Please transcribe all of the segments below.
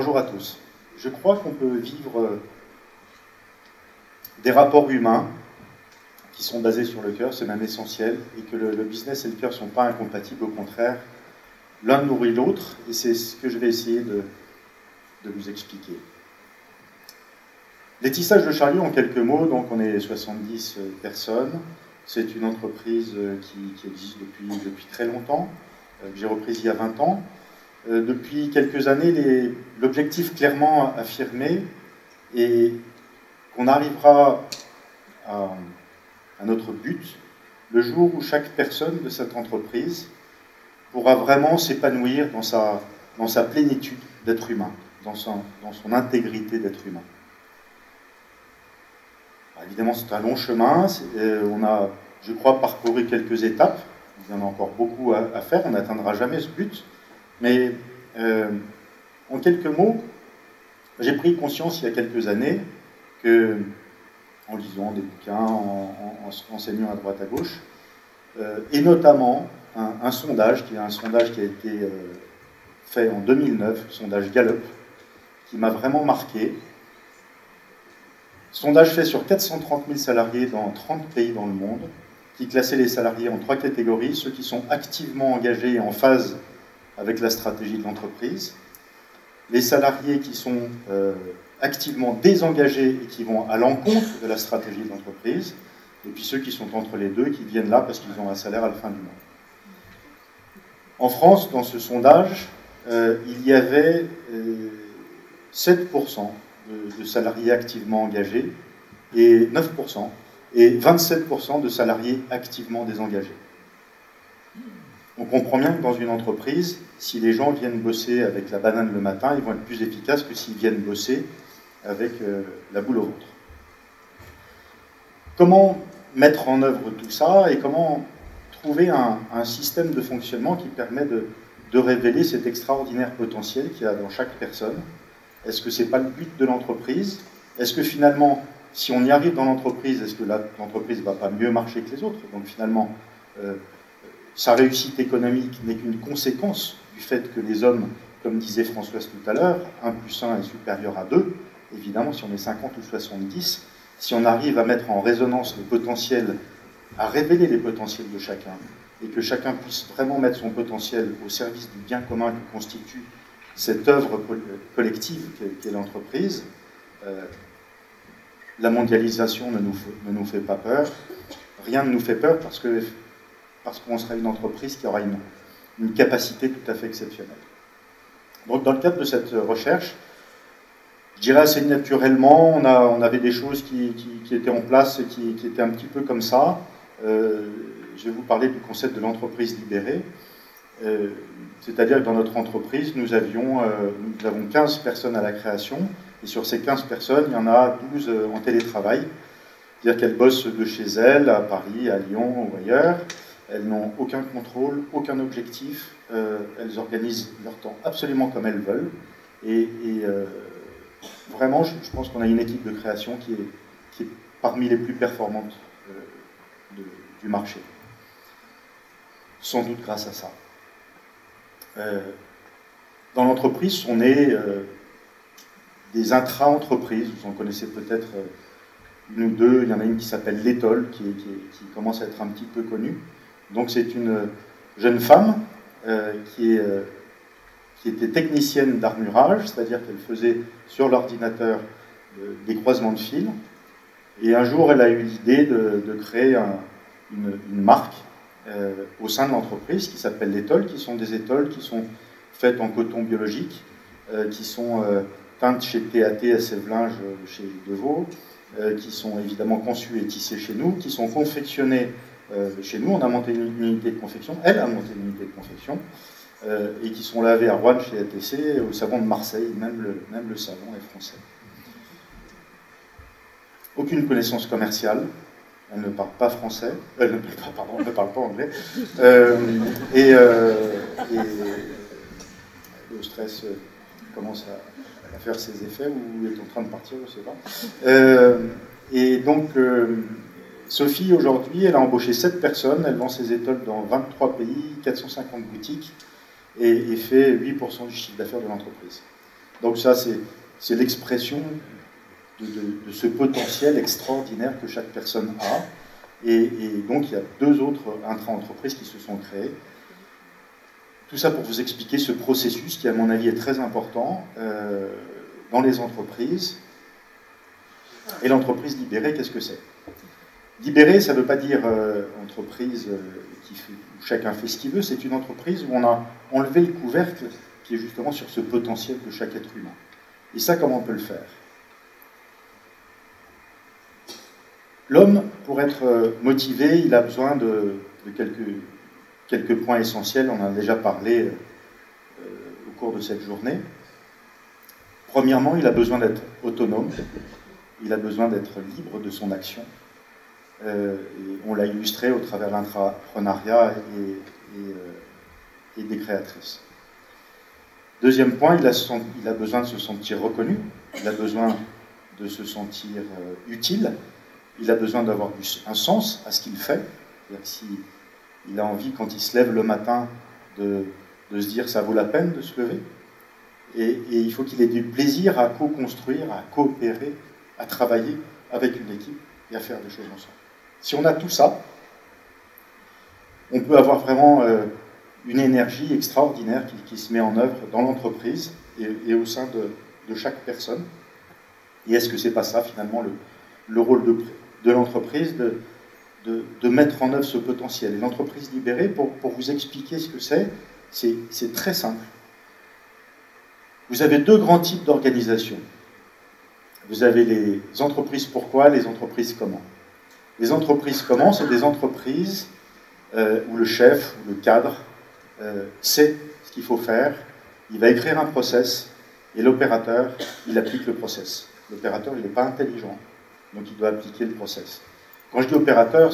Bonjour à tous. Je crois qu'on peut vivre des rapports humains qui sont basés sur le cœur, c'est même essentiel, et que le business et le cœur ne sont pas incompatibles, au contraire, l'un nourrit l'autre, et c'est ce que je vais essayer de vous expliquer. Les Tissages de Charlieu, en quelques mots, donc on est 70 personnes, c'est une entreprise qui existe depuis très longtemps, que j'ai reprise il y a 20 ans. Depuis quelques années, l'objectif clairement affirmé est qu'on arrivera à notre but le jour où chaque personne de cette entreprise pourra vraiment s'épanouir dans sa plénitude d'être humain, dans son intégrité d'être humain. Alors, évidemment, c'est un long chemin, on a, je crois, parcouru quelques étapes, il y en a encore beaucoup à faire, on n'atteindra jamais ce but, mais en quelques mots, j'ai pris conscience il y a quelques années que, en lisant des bouquins, en se renseignant à droite à gauche, et notamment un sondage qui a été fait en 2009, le sondage Gallup, qui m'a vraiment marqué. Sondage fait sur 430 000 salariés dans 30 pays dans le monde, qui classait les salariés en 3 catégories, ceux qui sont activement engagés et en phase avec la stratégie de l'entreprise, les salariés qui sont activement désengagés et qui vont à l'encontre de la stratégie de l'entreprise, et puis ceux qui sont entre les deux, qui viennent là parce qu'ils ont un salaire à la fin du mois. En France, dans ce sondage, il y avait 7% de salariés activement engagés et 9% et 27% de salariés activement désengagés. On comprend bien que dans une entreprise, si les gens viennent bosser avec la banane le matin, ils vont être plus efficaces que s'ils viennent bosser avec la boule au ventre. Comment mettre en œuvre tout ça et comment trouver un système de fonctionnement qui permet de révéler cet extraordinaire potentiel qu'il y a dans chaque personne? Est-ce que ce n'est pas le but de l'entreprise? Est-ce que finalement, si on y arrive dans l'entreprise, est-ce que l'entreprise ne va pas mieux marcher que les autres? Donc finalement, sa réussite économique n'est qu'une conséquence du fait que les hommes, comme disait Françoise tout à l'heure, 1 + 1 est supérieur à 2. Évidemment, si on est 50 ou 70, si on arrive à mettre en résonance le potentiel, à révéler les potentiels de chacun, et que chacun puisse vraiment mettre son potentiel au service du bien commun que constitue cette œuvre collective qu'est l'entreprise, la mondialisation ne nous fait pas peur. Rien ne nous fait peur parce qu'on sera une entreprise qui aura une capacité tout à fait exceptionnelle. Donc dans le cadre de cette recherche, je dirais assez naturellement, on avait des choses qui étaient en place et qui étaient un petit peu comme ça. Je vais vous parler du concept de l'entreprise libérée. C'est-à-dire que dans notre entreprise, nous avons 15 personnes à la création, et sur ces 15 personnes, il y en a 12 en télétravail. C'est-à-dire qu'elles bossent de chez elles, à Paris, à Lyon ou ailleurs. Elles n'ont aucun contrôle, aucun objectif. Elles organisent leur temps absolument comme elles veulent. Et vraiment, je pense qu'on a une équipe de création qui est parmi les plus performantes du marché. Sans doute grâce à ça. Dans l'entreprise, on est des intra-entreprises. Vous en connaissez peut-être une ou deux. Il y en a une qui s'appelle l'Étole, qui commence à être un petit peu connue. Donc c'est une jeune femme qui était technicienne d'armurage, c'est-à-dire qu'elle faisait sur l'ordinateur des croisements de fils. Et un jour, elle a eu l'idée de créer une marque au sein de l'entreprise qui s'appelle l'Étole, qui sont des étoles qui sont faites en coton biologique, qui sont teintes chez TAT à Sévelinge chez Devaux, qui sont évidemment conçues et tissées chez nous, qui sont confectionnées chez nous. On a monté une unité de confection, elle a monté une unité de confection, et qui sont lavées à Rouen chez ATC, au savon de Marseille, même le savon est français. Aucune connaissance commerciale. Elle ne parle pas français, elle ne parle pas anglais, et le stress commence à faire ses effets, ou est en train de partir, je ne sais pas. Et donc, Sophie, aujourd'hui, elle a embauché 7 personnes, elle vend ses étoiles dans 23 pays, 450 boutiques, et fait 8% du chiffre d'affaires de l'entreprise. Donc ça, c'est l'expression de ce potentiel extraordinaire que chaque personne a. Et donc, il y a deux autres intra-entreprises qui se sont créées. Tout ça pour vous expliquer ce processus qui, à mon avis, est très important dans les entreprises. Et l'entreprise libérée, qu'est-ce que c'est? Libérée, ça ne veut pas dire entreprise où chacun fait ce qu'il veut. C'est une entreprise où on a enlevé le couvercle qui est justement sur ce potentiel de chaque être humain. Et ça, comment on peut le faire? L'homme, pour être motivé, il a besoin de quelques points essentiels. On en a déjà parlé au cours de cette journée. Premièrement, il a besoin d'être autonome. Il a besoin d'être libre de son action. Et on l'a illustré au travers de l'intrapreneuriat et des créatrices. Deuxième point, il a besoin de se sentir reconnu. Il a besoin de se sentir utile. Il a besoin d'avoir un sens à ce qu'il fait. C'est-à-dire qu'il a envie, quand il se lève le matin, de se dire ça vaut la peine de se lever. Et il faut qu'il ait du plaisir à co-construire, à coopérer, à travailler avec une équipe et à faire des choses ensemble. Si on a tout ça, on peut avoir vraiment une énergie extraordinaire qui se met en œuvre dans l'entreprise et au sein de chaque personne. Et est-ce que c'est pas ça, finalement, le rôle de l'entreprise, de mettre en œuvre ce potentiel? Et l'entreprise libérée, pour vous expliquer ce que c'est très simple. Vous avez deux grands types d'organisations. Vous avez les entreprises pourquoi, les entreprises comment. Les entreprises comment, c'est des entreprises où le chef, ou le cadre, sait ce qu'il faut faire, il va écrire un process, et l'opérateur, il applique le process. L'opérateur, il n'est pas intelligent, donc il doit appliquer le process. Quand je dis opérateur,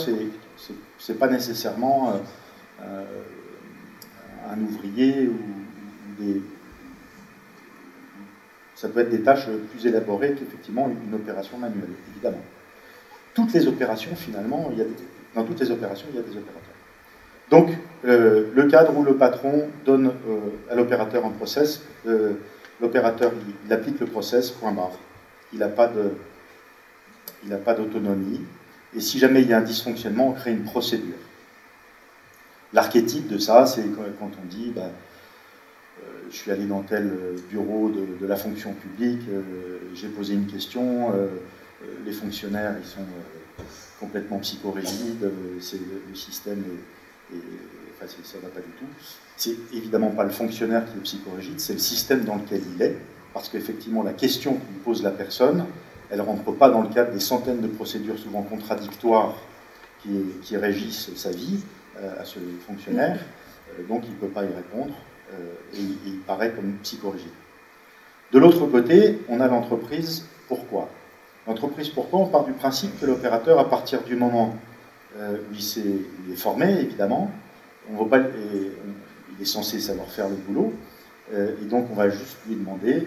c'est pas nécessairement un ouvrier ou des... Ça peut être des tâches plus élaborées qu'effectivement une opération manuelle, évidemment. Toutes les opérations, finalement, dans toutes les opérations, il y a des opérateurs. Donc, le cadre ou le patron donne à l'opérateur un process, l'opérateur, il applique le process, point barre. Il n'a pas d'autonomie, et si jamais il y a un dysfonctionnement, on crée une procédure. L'archétype de ça, c'est quand on dit je suis allé dans tel bureau de la fonction publique, j'ai posé une question, les fonctionnaires ils sont complètement psychorigides, le système enfin, ça ne va pas du tout. C'est évidemment pas le fonctionnaire qui est psychorigide, c'est le système dans lequel il est, parce qu'effectivement la question que lui pose la personne, elle ne rentre pas dans le cadre des centaines de procédures souvent contradictoires qui régissent sa vie à ce fonctionnaire, donc il ne peut pas y répondre. Et il paraît comme psychorigide. De l'autre côté, on a l'entreprise pourquoi. L'entreprise pourquoi, on part du principe que l'opérateur, à partir du moment où il est formé, évidemment, il est censé savoir faire le boulot, et donc on va juste lui demander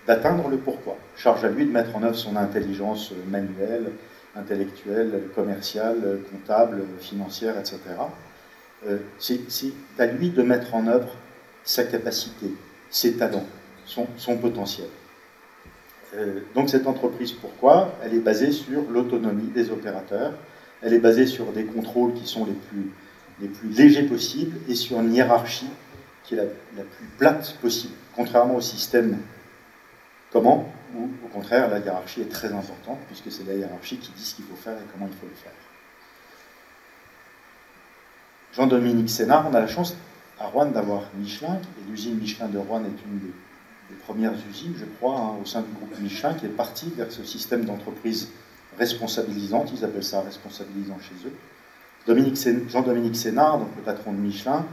d'atteindre le pourquoi. Charge à lui de mettre en œuvre son intelligence manuelle, intellectuelle, commerciale, comptable, financière, etc. C'est à lui de mettre en œuvre sa capacité, ses talents, son potentiel. Donc cette entreprise, pourquoi? Elle est basée sur l'autonomie des opérateurs, elle est basée sur des contrôles qui sont les plus légers possibles et sur une hiérarchie qui est la plus plate possible, contrairement au système comment, où au contraire la hiérarchie est très importante, puisque c'est la hiérarchie qui dit ce qu'il faut faire et comment il faut le faire. Jean-Dominique Sénard, on a la chance à Roanne d'avoir Michelin, et l'usine Michelin de Roanne est une des premières usines, je crois, au sein du groupe Michelin, qui est partie vers ce système d'entreprise responsabilisante, ils appellent ça responsabilisant chez eux. Jean-Dominique Sénard, donc le patron de Michelin,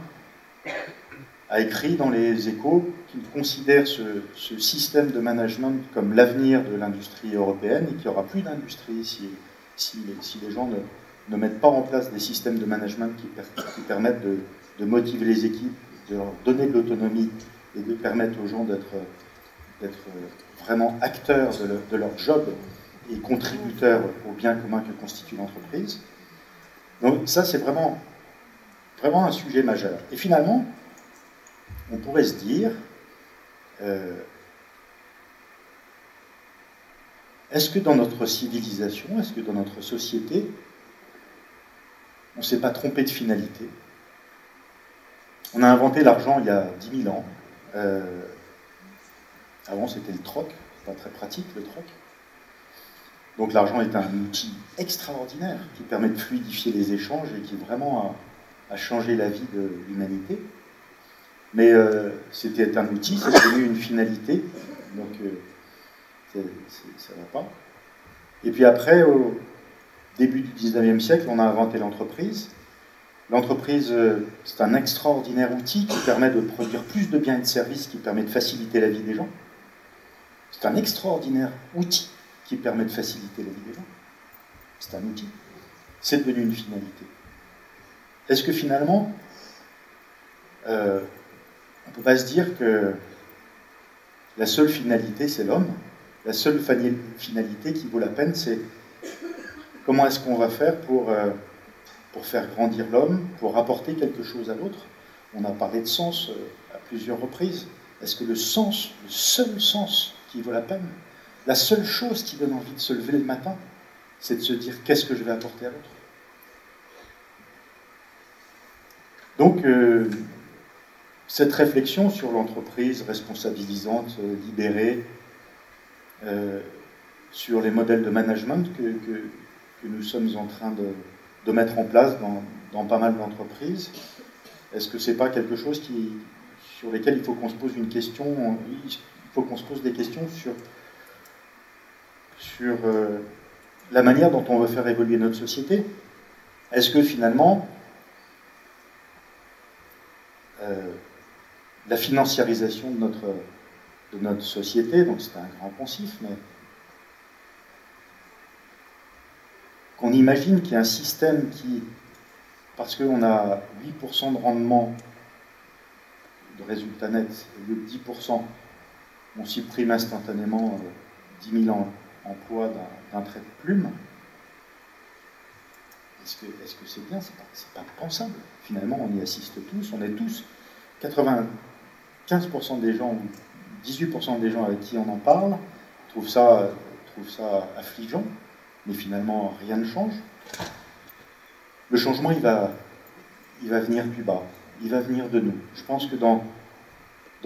a écrit dans les Échos qu'il considère ce système de management comme l'avenir de l'industrie européenne et qu'il n'y aura plus d'industrie si les gens ne mettent pas en place des systèmes de management qui permettent de motiver les équipes, de leur donner de l'autonomie et de permettre aux gens d'être vraiment acteurs de leur job et contributeurs au bien commun que constitue l'entreprise. Donc ça, c'est vraiment un sujet majeur. Et finalement, on pourrait se dire, est-ce que dans notre civilisation, est-ce que dans notre société, on ne s'est pas trompé de finalité? On a inventé l'argent il y a 10 000 ans. Avant, c'était le troc. C'est pas très pratique, le troc. Donc l'argent est un outil extraordinaire qui permet de fluidifier les échanges et qui vraiment a changé la vie de l'humanité. Mais c'était un outil, c'est devenu une finalité. Donc ça ne va pas. Et puis après, au début du 19e siècle, on a inventé l'entreprise. L'entreprise, c'est un extraordinaire outil qui permet de produire plus de biens et de services, qui permet de faciliter la vie des gens. C'est un extraordinaire outil qui permet de faciliter la vie des gens. C'est un outil. C'est devenu une finalité. Est-ce que finalement, on ne peut pas se dire que la seule finalité, c'est l'homme? La seule finalité qui vaut la peine, c'est comment est-ce qu'on va faire pour faire grandir l'homme, pour apporter quelque chose à l'autre? On a parlé de sens à plusieurs reprises. Est-ce que le sens, le seul sens qui vaut la peine, la seule chose qui donne envie de se lever le matin, c'est de se dire qu'est-ce que je vais apporter à l'autre? Donc, cette réflexion sur l'entreprise responsabilisante, libérée, sur les modèles de management que nous sommes en train de mettre en place dans pas mal d'entreprises, est-ce que ce n'est pas quelque chose sur lequel il faut qu'on se pose une question? Il faut qu'on se pose des questions sur la manière dont on veut faire évoluer notre société. Est-ce que finalement, la financiarisation de notre société, donc c'est un grand poncif, mais qu'on imagine qu'il y a un système qui, parce qu'on a 8% de rendement de résultat net, au lieu de 10%, on supprime instantanément 10 000 emplois d'un trait de plume. Est-ce que c'est bien? C'est pas pensable. Finalement, on y assiste tous, on est tous 95% des gens, 18% des gens avec qui on en parle, trouvent ça affligeant, mais finalement, rien ne change. Le changement, il va venir du bas, il va venir de nous. Je pense que dans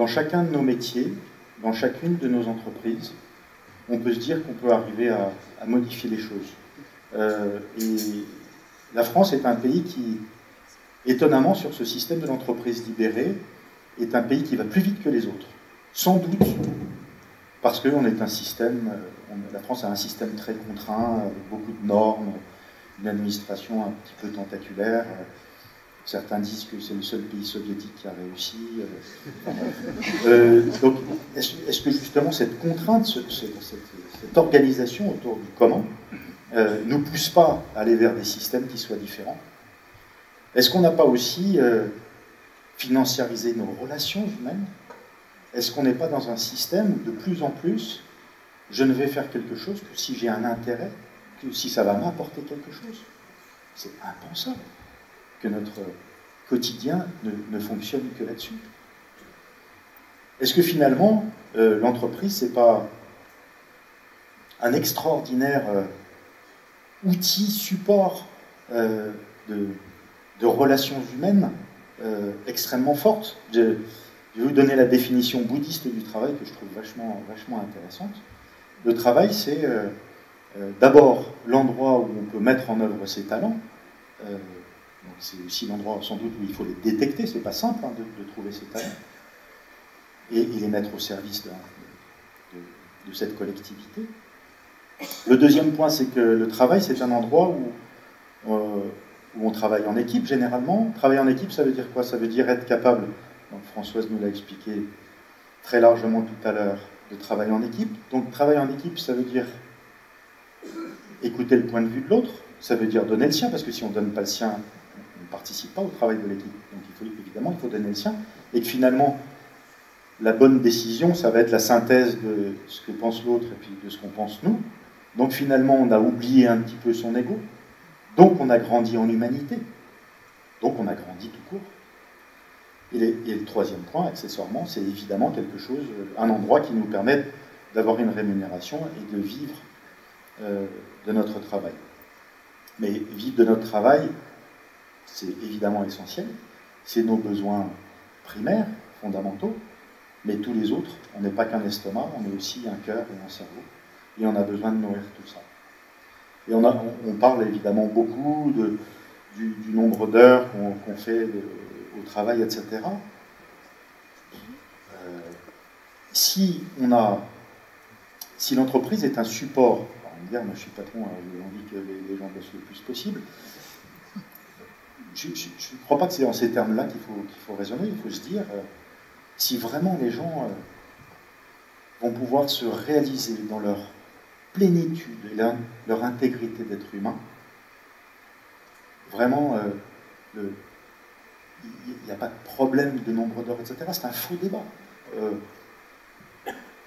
chacun de nos métiers, dans chacune de nos entreprises, on peut se dire qu'on peut arriver à modifier les choses. Et la France est un pays qui, étonnamment, sur ce système de l'entreprise libérée, est un pays qui va plus vite que les autres. Sans doute parce qu'on est un système, la France a un système très contraint, avec beaucoup de normes, une administration un petit peu tentaculaire. Certains disent que c'est le seul pays soviétique qui a réussi. Donc, est-ce que justement cette contrainte, cette organisation autour du comment, nous pousse pas à aller vers des systèmes qui soient différents? Est-ce qu'on n'a pas aussi financiarisé nos relations humaines? Est-ce qu'on n'est pas dans un système où de plus en plus, je ne vais faire quelque chose que si j'ai un intérêt, que si ça va m'apporter quelque chose? C'est impensable que notre quotidien ne fonctionne que là-dessus. Est-ce que finalement, l'entreprise, c'est pas un extraordinaire outil, support de relations humaines extrêmement fortes? Je vais vous donner la définition bouddhiste du travail que je trouve vachement intéressante. Le travail, c'est d'abord l'endroit où on peut mettre en œuvre ses talents. Donc c'est aussi l'endroit sans doute où il faut les détecter. C'est pas simple de trouver ses talents et les mettre au service de cette collectivité. Le deuxième point, c'est que le travail, c'est un endroit où on travaille en équipe, généralement. Travailler en équipe, ça veut dire quoi? Ça veut dire être capable, donc Françoise nous l'a expliqué très largement tout à l'heure, de travailler en équipe. Donc travailler en équipe, ça veut dire écouter le point de vue de l'autre, ça veut dire donner le sien, parce que si on ne donne pas le sien, on ne participe pas au travail de l'équipe. Donc il faut donner le sien. Et que finalement, la bonne décision, ça va être la synthèse de ce que pense l'autre et puis de ce qu'on pense nous. Donc finalement, on a oublié un petit peu son ego. Donc on a grandi en humanité. Donc on a grandi tout court. Et le troisième point, accessoirement, c'est évidemment quelque chose, un endroit qui nous permet d'avoir une rémunération et de vivre de notre travail. Mais vivre de notre travail, c'est évidemment essentiel, c'est nos besoins primaires, fondamentaux, mais tous les autres, on n'est pas qu'un estomac, on est aussi un cœur et un cerveau, et on a besoin de nourrir tout ça. Et on parle évidemment beaucoup du nombre d'heures qu'on fait au travail, etc. Si l'entreprise est un support, on va dire, moi je suis patron, j'ai envie que les gens bossent le plus possible, je ne crois pas que c'est dans ces termes-là qu'il faut raisonner. Il faut se dire, si vraiment les gens vont pouvoir se réaliser dans leur plénitude et leur intégrité d'être humain, vraiment, il n'y a pas de problème de nombre d'heures, etc. C'est un faux débat.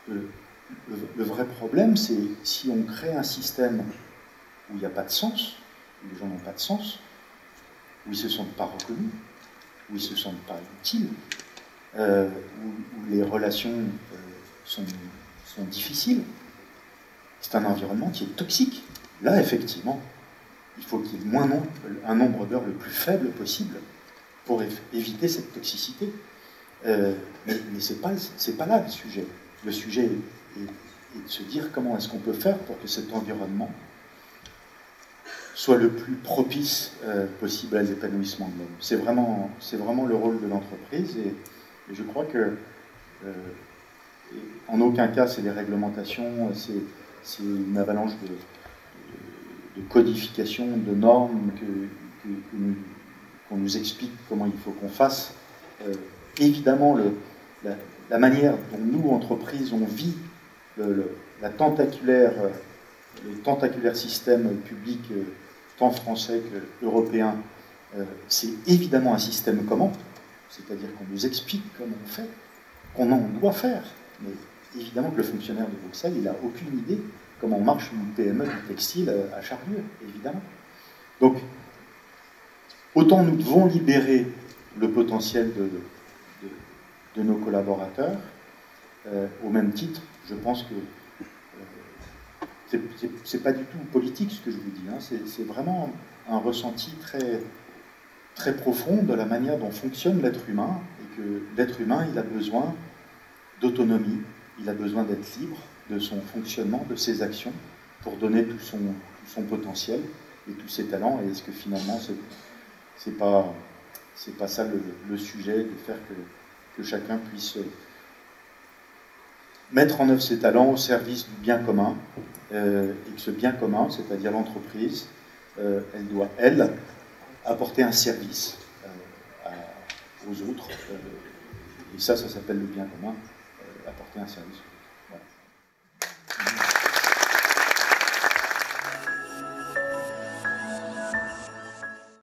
Le vrai problème, c'est si on crée un système où il n'y a pas de sens, où les gens n'ont pas de sens, où ils ne se sentent pas reconnus, où ils ne se sentent pas utiles, où les relations sont difficiles. C'est un environnement qui est toxique. Là, effectivement, il faut qu'il y ait un nombre d'heures le plus faible possible pour éviter cette toxicité. Mais c'est pas là le sujet. Le sujet est de se dire comment est-ce qu'on peut faire pour que cet environnement soit le plus propice possible à l'épanouissement de l'homme. C'est vraiment le rôle de l'entreprise et je crois que en aucun cas c'est les réglementations, c'est une avalanche de codification, de normes qu'on nous explique comment il faut qu'on fasse. Évidemment, la manière dont nous, entreprises, on vit le tentaculaire système public, tant français qu'européen, c'est évidemment un système commun, c'est-à-dire qu'on nous explique comment on fait, qu'on en doit faire. Mais évidemment que le fonctionnaire de Bruxelles, il n'a aucune idée comment marche une PME du textile à Charlieu, évidemment. Donc, autant nous devons libérer le potentiel de nos collaborateurs, au même titre, je pense que c'est pas du tout politique ce que je vous dis, hein, c'est vraiment un ressenti très, très profond de la manière dont fonctionne l'être humain, et que l'être humain, il a besoin d'autonomie, il a besoin d'être libre de son fonctionnement, de ses actions, pour donner tout son potentiel et tous ses talents, et est-ce que finalement, c'est pas ça le sujet, de faire que chacun puisse mettre en œuvre ses talents au service du bien commun, et que ce bien commun, c'est-à-dire l'entreprise, elle doit, elle, apporter un service aux autres, et ça s'appelle le bien commun, apporter un service aux autres. Voilà.